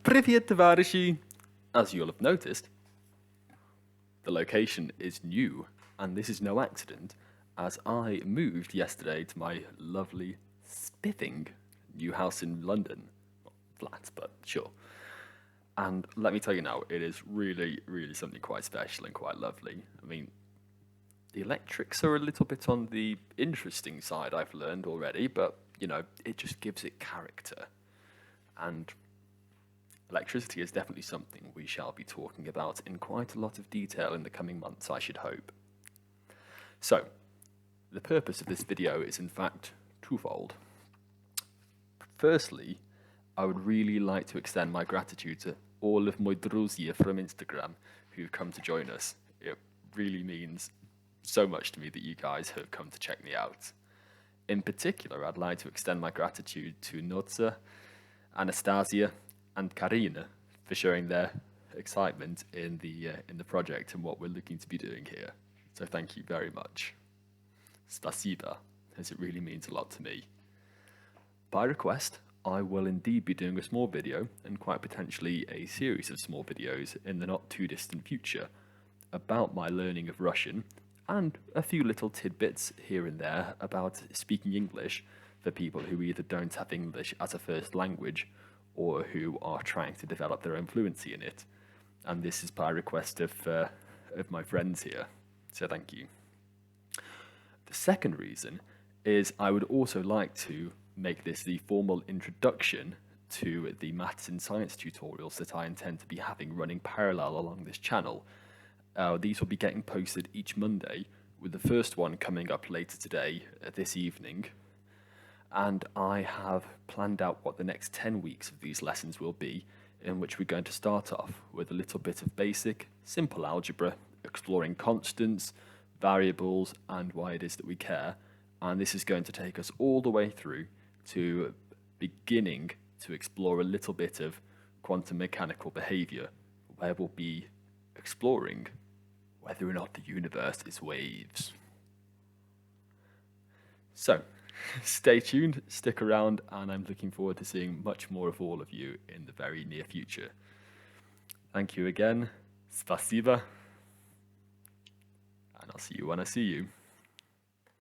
Привет, товарищи! As you'll have noticed, the location is new, and this is no accident, as I moved yesterday to my lovely, spiffing new house in London. Not flat, but sure. And let me tell you now, it is really, really something quite special and quite lovely. I mean, the electrics are a little bit on the interesting side, I've learned already, but, you know, it just gives it character. And electricity is definitely something we shall be talking about in quite a lot of detail in the coming months, I should hope. So, the purpose of this video is in fact twofold. Firstly, I would really like to extend my gratitude to all of my друзья from Instagram who've come to join us. It really means so much to me that you guys have come to check me out. In particular, I'd like to extend my gratitude to Notza, Anastasia, and Karina for showing their excitement in the project and what we're looking to be doing here. So thank you very much. Spasibо, as it really means a lot to me. By request, I will indeed be doing a small video, and quite potentially a series of small videos in the not too distant future, about my learning of Russian, and a few little tidbits here and there about speaking English for people who either don't have English as a first language or who are trying to develop their own fluency in it. And this is by request of my friends here, so thank you. The second reason is I would also like to make this the formal introduction to the maths and science tutorials that I intend to be having running parallel along this channel. These will be getting posted each Monday, with the first one coming up later today, this evening. And I have planned out what the next 10 weeks of these lessons will be, in which we're going to start off with a little bit of basic, simple algebra, exploring constants, variables, and why it is that we care. And this is going to take us all the way through to beginning to explore a little bit of quantum mechanical behavior, where we'll be exploring whether or not the universe is waves. So, stay tuned, stick around, and I'm looking forward to seeing much more of all of you in the very near future. Thank you again. Спасибо. And I'll see you when I see you.